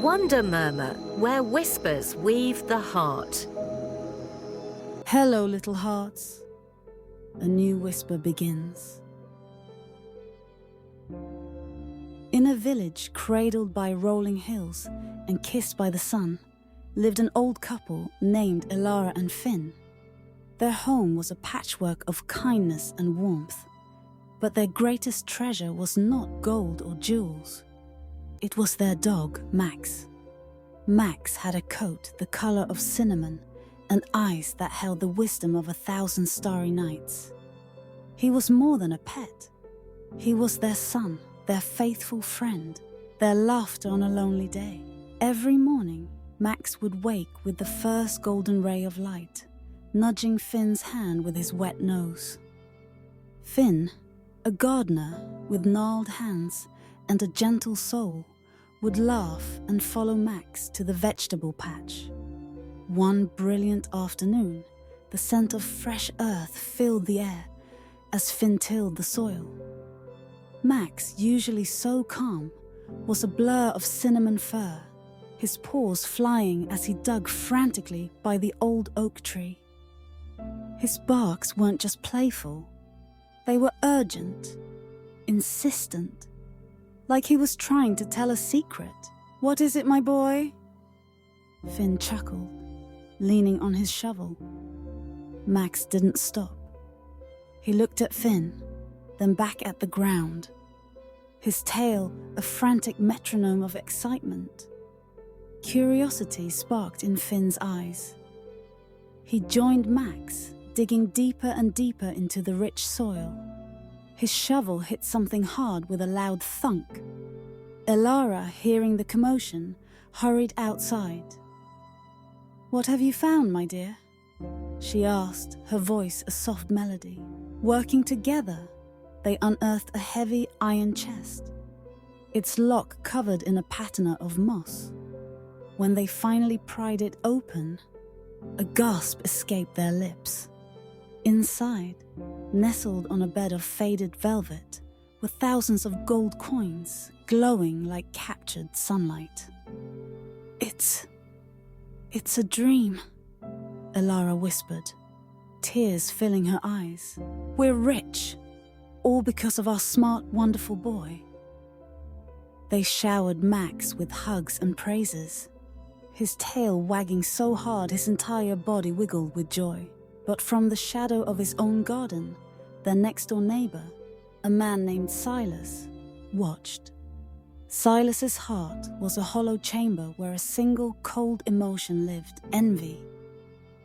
wonder murmur where whispers weave the heart. Hello, little hearts. A new whisper begins. In a village cradled by rolling hills and kissed by the sun, lived an old couple named Elara and Finn. Their home was a patchwork of kindness and warmth, but their greatest treasure was not gold or jewels. It was their dog, Max. Max had a coat the color of cinnamon and eyes that held the wisdom of 1,000 starry nights. He was more than a pet. He was their son, their faithful friend, their laughter on a lonely day. Every morning, Max would wake with the first golden ray of light, nudging Finn's hand with his wet nose. Finn, a gardener with gnarled hands and a gentle soul, would laugh and follow Max to the vegetable patch. One brilliant afternoon, the scent of fresh earth filled the air as Finn tilled the soil. Max, usually so calm, was a blur of cinnamon fur, his paws flying as he dug frantically by the old oak tree. His barks weren't just playful, they were urgent, insistent, like he was trying to tell a secret. "What is it, my boy?" Finn chuckled, leaning on his shovel. Max didn't stop. He looked at Finn, then back at the ground, his tail a frantic metronome of excitement. Curiosity sparked in Finn's eyes. He joined Max, digging deeper and deeper into the rich soil. His shovel hit something hard with a loud thunk. Elara, hearing the commotion, hurried outside. "What have you found, my dear?" she asked, her voice a soft melody. Working together, they unearthed a heavy iron chest, its lock covered in a patina of moss. When they finally pried it open, a gasp escaped their lips. Inside, nestled on a bed of faded velvet, were thousands of gold coins glowing like captured sunlight. It's a dream," Elara whispered, tears filling her eyes. "We're rich, all because of our smart, wonderful boy." They showered Max with hugs and praises, his tail wagging so hard his entire body wiggled with joy. But from the shadow of his own garden, their next-door neighbor, a man named Silas, watched. Silas's heart was a hollow chamber where a single cold emotion lived: envy.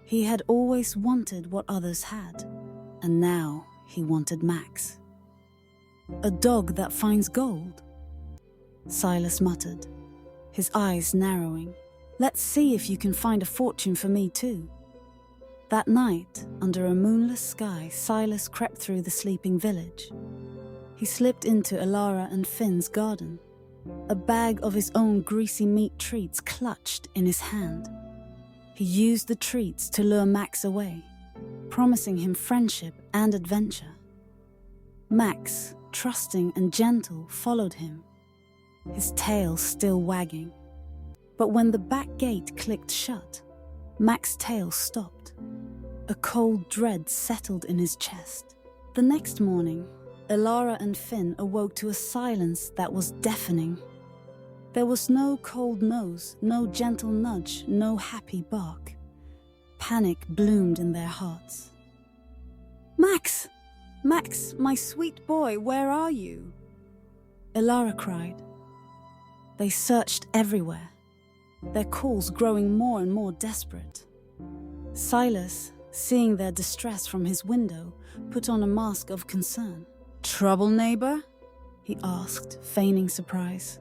He had always wanted what others had, and now he wanted Max. "A dog that finds gold," Silas muttered, his eyes narrowing. "Let's see if you can find a fortune for me too." That night, under a moonless sky, Silas crept through the sleeping village. He slipped into Elara and Finn's garden, a bag of his own greasy meat treats clutched in his hand. He used the treats to lure Max away, promising him friendship and adventure. Max, trusting and gentle, followed him, his tail still wagging. But when the back gate clicked shut, Max's tail stopped. A cold dread settled in his chest. The next morning, Elara and Finn awoke to a silence that was deafening. There was no cold nose, no gentle nudge, no happy bark. Panic bloomed in their hearts. "Max! Max, my sweet boy, where are you?" Elara cried. They searched everywhere, their calls growing more and more desperate. Silas, seeing their distress from his window, put on a mask of concern. "Trouble, neighbor?" he asked, feigning surprise.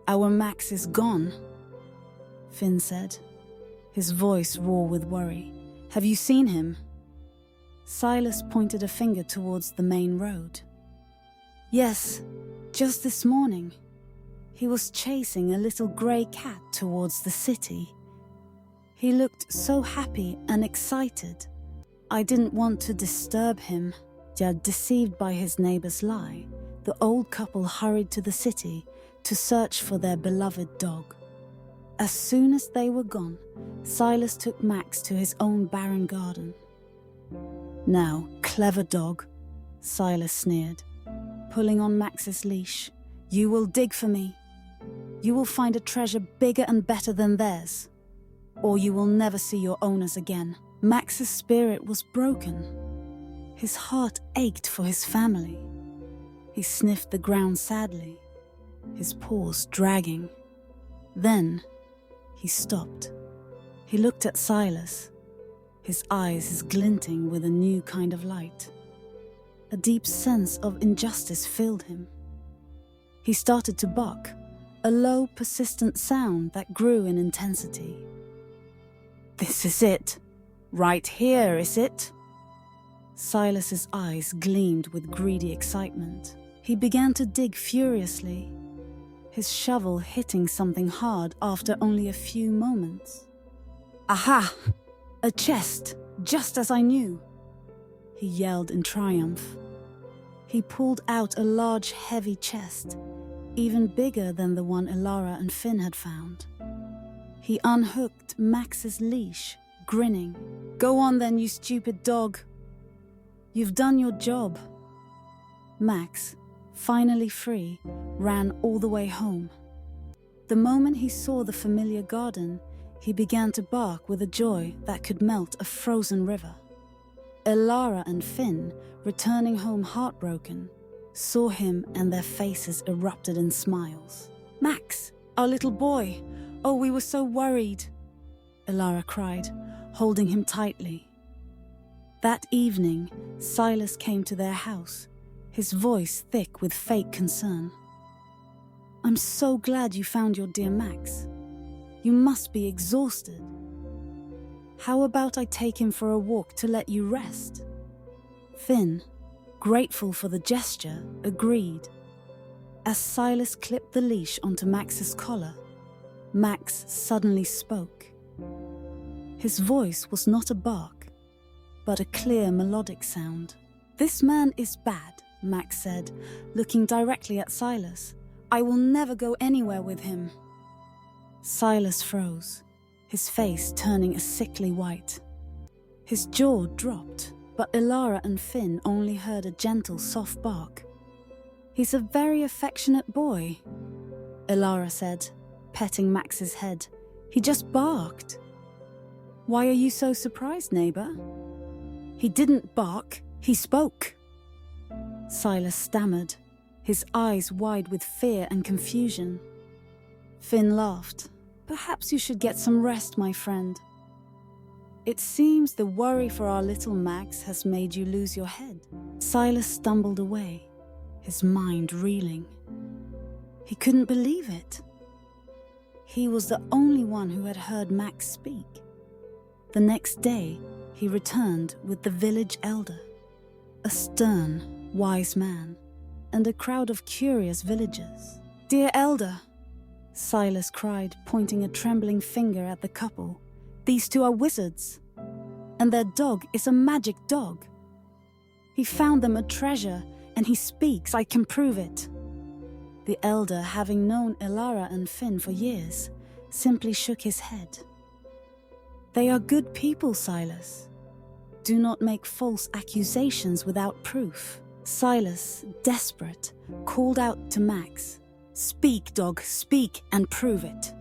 "Our Max is gone," Finn said, his voice raw with worry. "Have you seen him?" Silas pointed a finger towards the main road. "Yes, just this morning. He was chasing a little grey cat towards the city. He looked so happy and excited. I didn't want to disturb him." Yet, deceived by his neighbor's lie, the old couple hurried to the city to search for their beloved dog. As soon as they were gone, Silas took Max to his own barren garden. "Now, clever dog," Silas sneered, pulling on Max's leash. "You will dig for me. You will find a treasure bigger and better than theirs, or you will never see your owners again." Max's spirit was broken. His heart ached for his family. He sniffed the ground sadly, his paws dragging. Then he stopped. He looked at Silas, his eyes glinting with a new kind of light. A deep sense of injustice filled him. He started to bark, a low, persistent sound that grew in intensity. "This is it. Right here, is it?" Silas's eyes gleamed with greedy excitement. He began to dig furiously, his shovel hitting something hard after only a few moments. "Aha! A chest, just as I knew!" he yelled in triumph. He pulled out a large, heavy chest, even bigger than the one Elara and Finn had found. He unhooked Max's leash, grinning. "Go on then, you stupid dog. You've done your job." Max, finally free, ran all the way home. The moment he saw the familiar garden, he began to bark with a joy that could melt a frozen river. Elara and Finn, returning home heartbroken, saw him and their faces erupted in smiles. "Max, our little boy! Oh, we were so worried!" Elara cried, holding him tightly. That evening, Silas came to their house, his voice thick with fake concern. "I'm so glad you found your dear Max. You must be exhausted. How about I take him for a walk to let you rest?" Finn, grateful for the gesture, agreed. As Silas clipped the leash onto Max's collar, Max suddenly spoke. His voice was not a bark, but a clear melodic sound. "This man is bad," Max said, looking directly at Silas. "I will never go anywhere with him." Silas froze, his face turning a sickly white. His jaw dropped, but Elara and Finn only heard a gentle, soft bark. "He's a very affectionate boy," Elara said, petting Max's head. "He just barked." "Why are you so surprised, neighbor?" "He didn't bark, he spoke," Silas stammered, his eyes wide with fear and confusion. Finn laughed. "Perhaps you should get some rest, my friend. It seems the worry for our little Max has made you lose your head." Silas stumbled away, his mind reeling. He couldn't believe it. He was the only one who had heard Max speak. The next day, he returned with the village elder, a stern, wise man, and a crowd of curious villagers. "Dear elder," Silas cried, pointing a trembling finger at the couple, "these two are wizards, and their dog is a magic dog. He found them a treasure, and he speaks, I can prove it." The elder, having known Elara and Finn for years, simply shook his head. "They are good people, Silas. Do not make false accusations without proof." Silas, desperate, called out to Max, "Speak, dog, speak and prove it."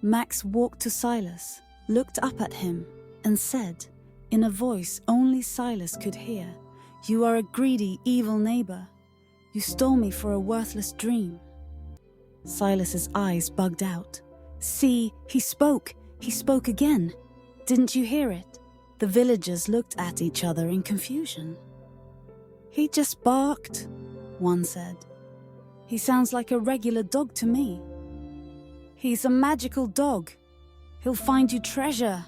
Max walked to Silas, looked up at him, and said, in a voice only Silas could hear, "You are a greedy, evil neighbor. You stole me for a worthless dream." Silas's eyes bugged out. "See, he spoke again. Didn't you hear it?" The villagers looked at each other in confusion. "He just barked," one said. "He sounds like a regular dog to me." "He's a magical dog. He'll find you treasure,"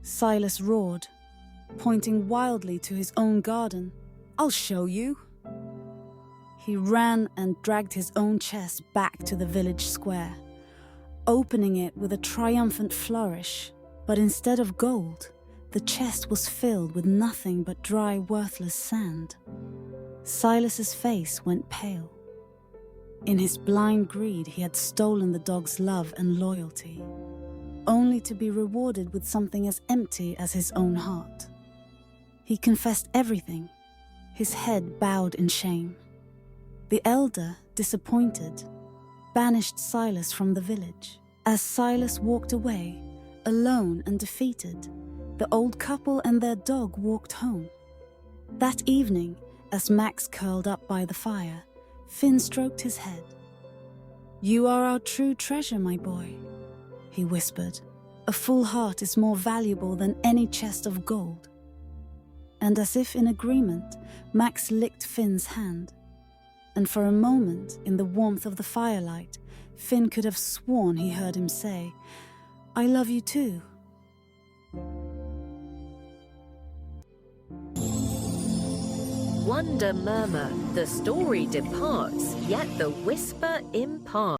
Silas roared, pointing wildly to his own garden. "I'll show you." He ran and dragged his own chest back to the village square, opening it with a triumphant flourish. But instead of gold, the chest was filled with nothing but dry, worthless sand. Silas's face went pale. In his blind greed, he had stolen the dog's love and loyalty, only to be rewarded with something as empty as his own heart. He confessed everything, his head bowed in shame. The elder, disappointed, banished Silas from the village. As Silas walked away, alone and defeated, the old couple and their dog walked home. That evening, as Max curled up by the fire, Finn stroked his head. "You are our true treasure, my boy," he whispered. "A full heart is more valuable than any chest of gold." And as if in agreement, Max licked Finn's hand. And for a moment, in the warmth of the firelight, Finn could have sworn he heard him say, "I love you too." Wonder murmur, the story departs, yet the whisper imparts.